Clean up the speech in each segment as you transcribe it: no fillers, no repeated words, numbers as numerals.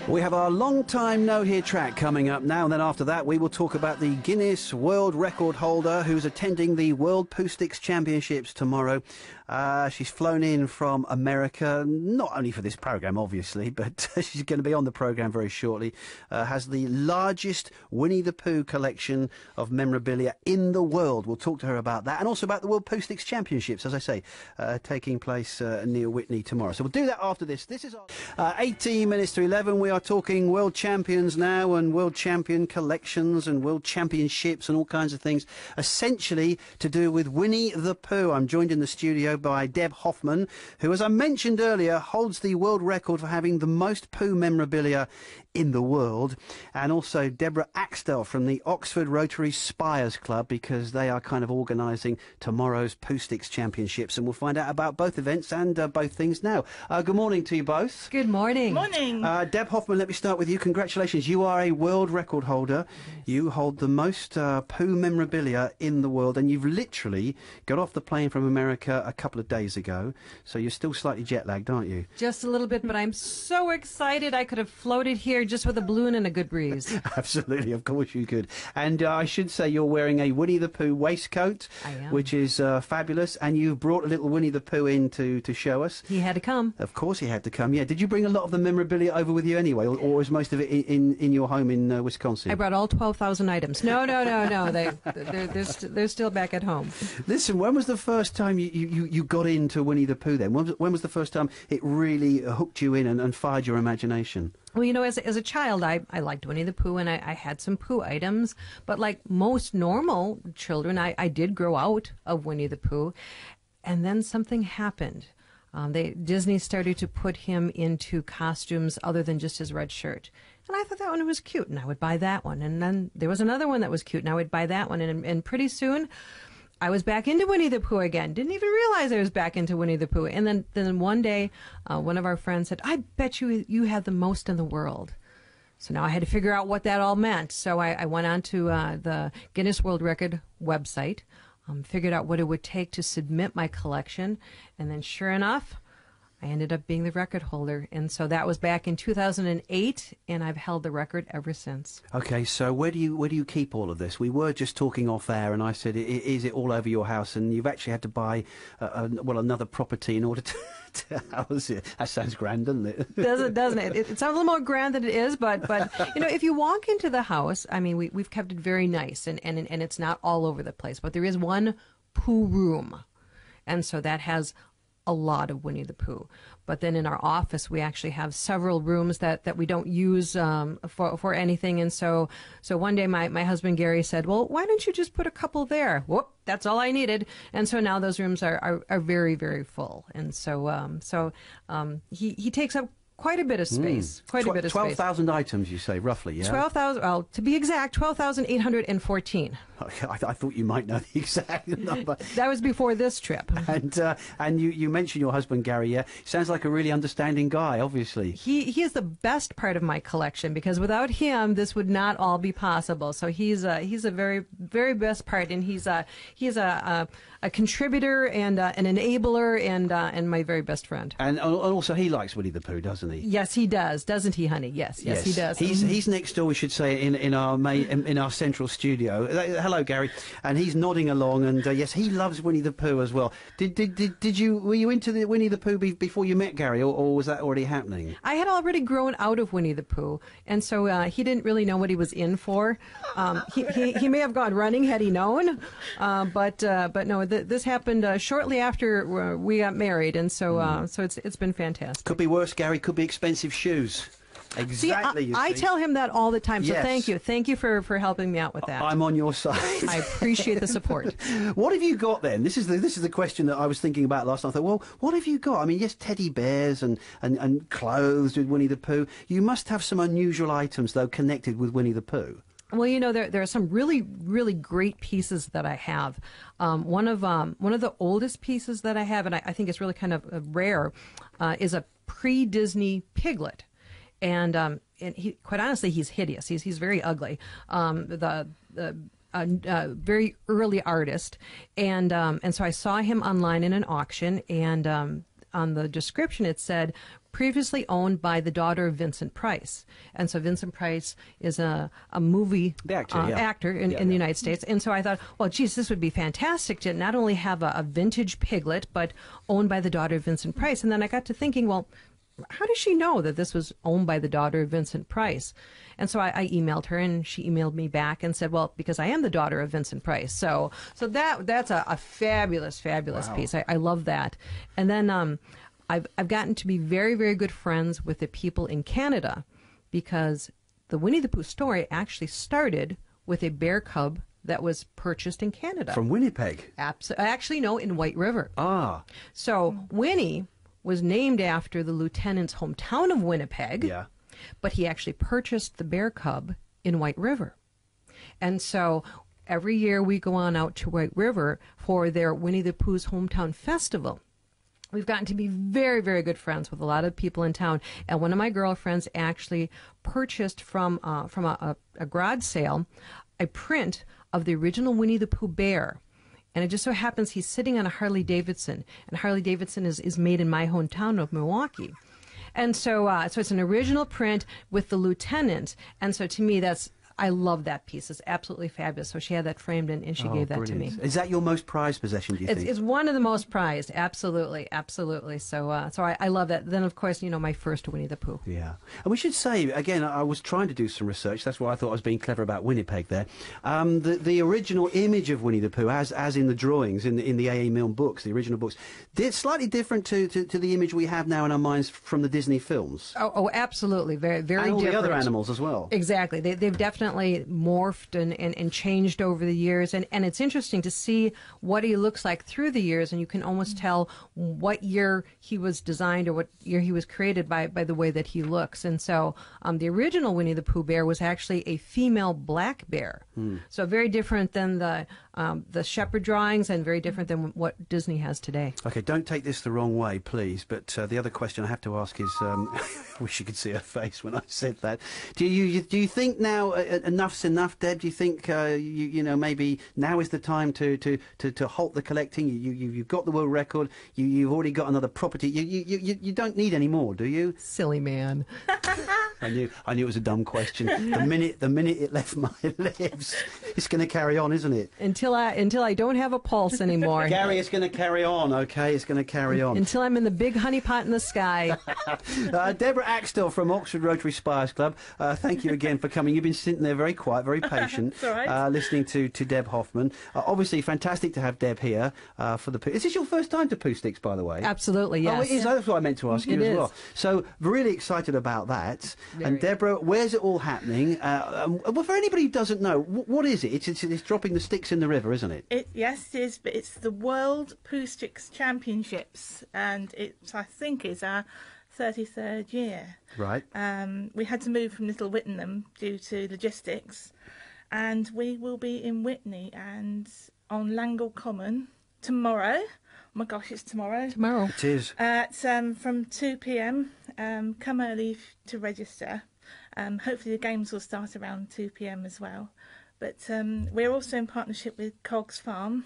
We have our long time no hear track coming up now, and then after that we will talk about the Guinness World Record holder who's attending the World Poohsticks Championships tomorrow. She's flown in from America, not only for this programme obviously, but she's going to be on the programme very shortly. Has the largest Winnie the Pooh collection of memorabilia in the world. We'll talk to her about that, and also about the World Poohsticks Championships, as I say, taking place near Whitney tomorrow. So we'll do that after this. This is 18 minutes to 11. We are talking world champions now, and world champion collections and world championships and all kinds of things, essentially to do with Winnie the Pooh. I'm joined in the studio by Deb Hoffman, who, as I mentioned earlier, holds the world record for having the most Pooh memorabilia in the world, and also Deb Axtell from the Oxford Rotary Spires Club, because they are kind of organising tomorrow's Poohsticks Championships, and we'll find out about both events and both things now. Good morning to you both. Good morning. Morning. Deb Hoffman, let me start with you. Congratulations. You are a world record holder. You hold the most Pooh memorabilia in the world, and you've literally got off the plane from America a couple of days ago, so you're still slightly jet lagged, aren't you? Just a little bit, but I'm so excited. I could have floated here just with a balloon and a good breeze. Absolutely, of course you could. And I should say you're wearing a Winnie the Pooh waistcoat, which is fabulous, and you've brought a little Winnie the Pooh in to show us. He had to come. Of course he had to come, yeah. Did you bring a lot of the memorabilia over with you anyway, or is most of it in your home in Wisconsin? I brought all 12,000 items. No. They're still back at home. Listen, when was the first time you got into Winnie the Pooh then? When was the first time it really hooked you in and fired your imagination? Well, you know, as a child, I liked Winnie the Pooh, and I had some Pooh items. But like most normal children, I did grow out of Winnie the Pooh. And then something happened. Disney started to put him into costumes other than just his red shirt. And I thought that one was cute, and I would buy that one. And then there was another one that was cute, and I would buy that one. And pretty soon, I was back into Winnie the Pooh again. Didn't even realize I was back into Winnie the Pooh. And then one day, one of our friends said, "I bet you have the most in the world." So now I had to figure out what that all meant. So I went on to the Guinness World Record website, figured out what it would take to submit my collection, and then sure enough, I ended up being the record holder. And so that was back in 2008, and I've held the record ever since. Okay, so where do you keep all of this? We were just talking off air, and I said, is it all over your house? And you've actually had to buy, another property in order to house it. That sounds grand, doesn't it? Doesn't it? It sounds a little more grand than it is, but you know, if you walk into the house, I mean, we've kept it very nice, and it's not all over the place, but there is one Pooh room, and so that has a lot of Winnie the Pooh. But then in our office, we actually have several rooms that we don't use for anything. And so one day my husband Gary said, "Well, why don't you just put a couple there?" Whoop, that's all I needed. And so now those rooms are very, very full. And so he takes up quite a bit of space. 12,000 items, you say, roughly, yeah? 12,000, well, to be exact, 12,814. Okay, I thought you might know the exact number. That was before this trip. And you mentioned your husband, Gary, yeah? Sounds like a really understanding guy, obviously. He is the best part of my collection, because without him, this would not all be possible. So he's a very, very best part, and he's a contributor and an enabler and my very best friend. And also he likes Winnie the Pooh, doesn't he? Yes, he does, doesn't he, honey? Yes, he does. He's next door, we should say, in our central studio. Hello, Gary. And he's nodding along, and yes, he loves Winnie the Pooh as well. Were you into the Winnie the Pooh before you met Gary, or was that already happening? I had already grown out of Winnie the Pooh, and so he didn't really know what he was in for. He may have gone running had he known, but no, this happened shortly after we got married, and so it's been fantastic. Could be worse, Gary. Could be expensive shoes. Exactly. See, I tell him that all the time. So yes. Thank you for helping me out with that. I'm on your side. I appreciate the support. What have you got then? This is the question that I was thinking about last night. I thought, well, what have you got? I mean, yes, teddy bears and clothes with Winnie the Pooh. You must have some unusual items though connected with Winnie the Pooh. Well, you know, there are some really, really great pieces that I have. One of the oldest pieces that I have, and I think it's really kind of rare, is a pre-Disney piglet. And he, quite honestly, he's hideous. He's very ugly. The very early artist, and so I saw him online in an auction, and on the description it said previously owned by the daughter of Vincent Price. And so Vincent Price is a movie actor in the United States. And so I thought, well, geez, this would be fantastic to not only have a vintage piglet, but owned by the daughter of Vincent Price. And then I got to thinking, well, how does she know that this was owned by the daughter of Vincent Price? And so I emailed her, and she emailed me back and said, well, because I am the daughter of Vincent Price. So that's a fabulous piece. I love that. And then I've gotten to be very, very good friends with the people in Canada, because the Winnie the Pooh story actually started with a bear cub that was purchased in Canada. From Winnipeg? Actually, no, in White River. Ah. So Winnie was named after the lieutenant's hometown of Winnipeg. Yeah. But he actually purchased the bear cub in White River. And so every year we go on out to White River for their Winnie the Pooh's Hometown Festival. We've gotten to be very, very good friends with a lot of people in town. And one of my girlfriends actually purchased from a garage sale a print of the original Winnie the Pooh bear. And it just so happens he's sitting on a Harley Davidson. And Harley Davidson is made in my hometown of Milwaukee. And so it's an original print with the lieutenant. And so to me, I love that piece. It's absolutely fabulous. So she had that framed, and she gave that brilliant. to me. Is that your most prized possession, do you think? It's one of the most prized. Absolutely. So I love that. Then, of course, my first Winnie the Pooh. Yeah. And we should say, again, I was trying to do some research. That's why I thought I was being clever about Winnipeg there. The original image of Winnie the Pooh, as in the drawings, in the A.A. Milne books, the original books, slightly different to the image we have now in our minds from the Disney films. Oh, absolutely. Very, very and all different. the other animals as well. Exactly. They've definitely morphed and changed over the years. And it's interesting to see what he looks like through the years, and you can almost tell what year he was designed or what year he was created by the way that he looks. And so the original Winnie the Pooh bear was actually a female black bear. So very different than the shepherd drawings, and very different than what Disney has today. Okay, don't take this the wrong way, please. But the other question I have to ask is, I wish you could see her face when I said that. Do you think now enough's enough, Deb? Do you think maybe now is the time to halt the collecting? You've got the world record. You've already got another property. You don't need any more, do you? Silly man. I knew it was a dumb question. The minute it left my lips, it's going to carry on, isn't it? Until I don't have a pulse anymore. Gary, it's going to carry on. Okay, it's going to carry on until I'm in the big honey pot in the sky. Deb Axtell from Oxford Rotary Spires Club. Thank you again for coming. You've been sitting there very quiet, very patient, listening to Deb Hoffman. Obviously, fantastic to have Deb here for the. Is this your first time to Poohsticks, by the way? Absolutely, yes. Oh, it is. That's what I meant to ask you as well. So really excited about that. And Deborah, where's it all happening? Well, for anybody who doesn't know, what is it? It's dropping the sticks in the river, isn't it? Yes, it is. But it's the World Poohsticks Championships, and I think is our 33rd year. Right. We had to move from Little Whittenham due to logistics, and we will be in Whitney and on Langle Common tomorrow. Oh my gosh, it's tomorrow. Tomorrow. It is. At from 2 p.m. Come early to register. Hopefully the games will start around 2 p.m. as well. But we're also in partnership with Cogs Farm,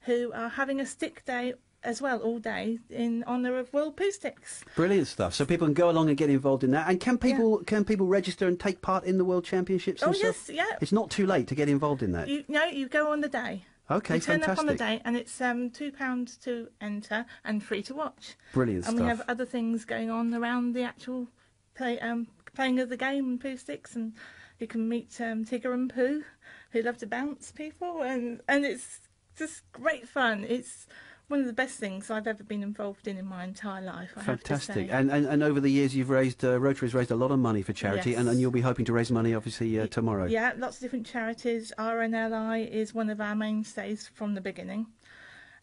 who are having a stick day as well all day in honour of World Poohsticks. Brilliant stuff. So people can go along and get involved in that. And can people register and take part in the World Championships? Oh, yes, yeah. It's not too late to get involved in that. You go on the day. Okay, you turn fantastic. up on the day, and it's £2 to enter and free to watch. Brilliant stuff. And we have other things going on around the actual playing of the game, Poohsticks, and you can meet Tigger and Pooh, who love to bounce people, and it's just great fun. It's one of the best things I've ever been involved in my entire life. Fantastic. And over the years you've raised, Rotary's raised a lot of money for charity, yes. and you'll be hoping to raise money obviously tomorrow. Yeah, lots of different charities. RNLI is one of our mainstays from the beginning.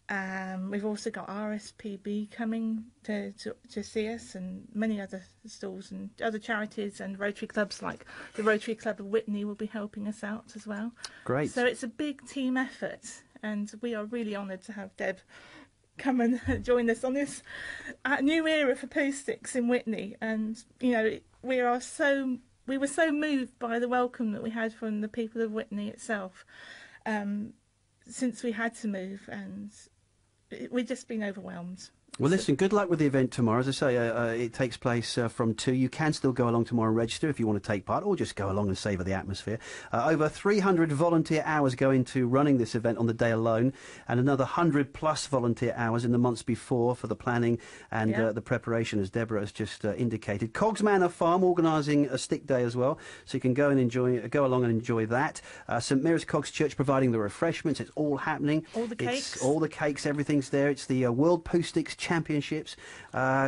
We've also got RSPB coming to see us, and many other stalls and other charities, and Rotary clubs like the Rotary Club of Whitney will be helping us out as well. Great. So it's a big team effort, and we are really honoured to have Deb come and join us on this new era for Poohsticks in Whitney. And we were so moved by the welcome that we had from the people of Whitney itself since we had to move, and we've just been overwhelmed. Well, listen, good luck with the event tomorrow. As I say, it takes place from 2. You can still go along tomorrow and register if you want to take part, or just go along and savour the atmosphere. Over 300 volunteer hours go into running this event on the day alone, and another 100+ volunteer hours in the months before for the planning and the preparation, as Deborah has just indicated. Cogs Manor Farm organising a stick day as well, so you can go along and enjoy that. St Mary's Cogs Church providing the refreshments. It's all happening. All the cakes. All the cakes, everything's there. It's the World Poohsticks Championships,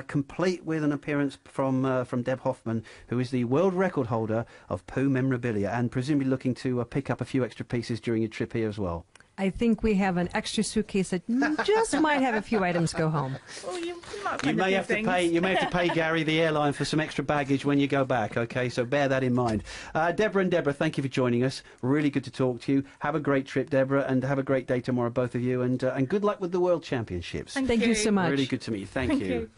complete with an appearance from Deb Hoffman, who is the world record holder of Pooh memorabilia, and presumably looking to pick up a few extra pieces during your trip here as well. I think we have an extra suitcase that just might have a few items go home. Well, you might You find may a have few to things. pay. You may have to pay Gary, the airline, for some extra baggage when you go back. Okay, so bear that in mind. Deborah and Deborah, thank you for joining us. Really good to talk to you. Have a great trip, Deborah, and have a great day tomorrow, both of you. And good luck with the World Championships. Thank Thank you you so much. Really good to meet you. Thank you. you.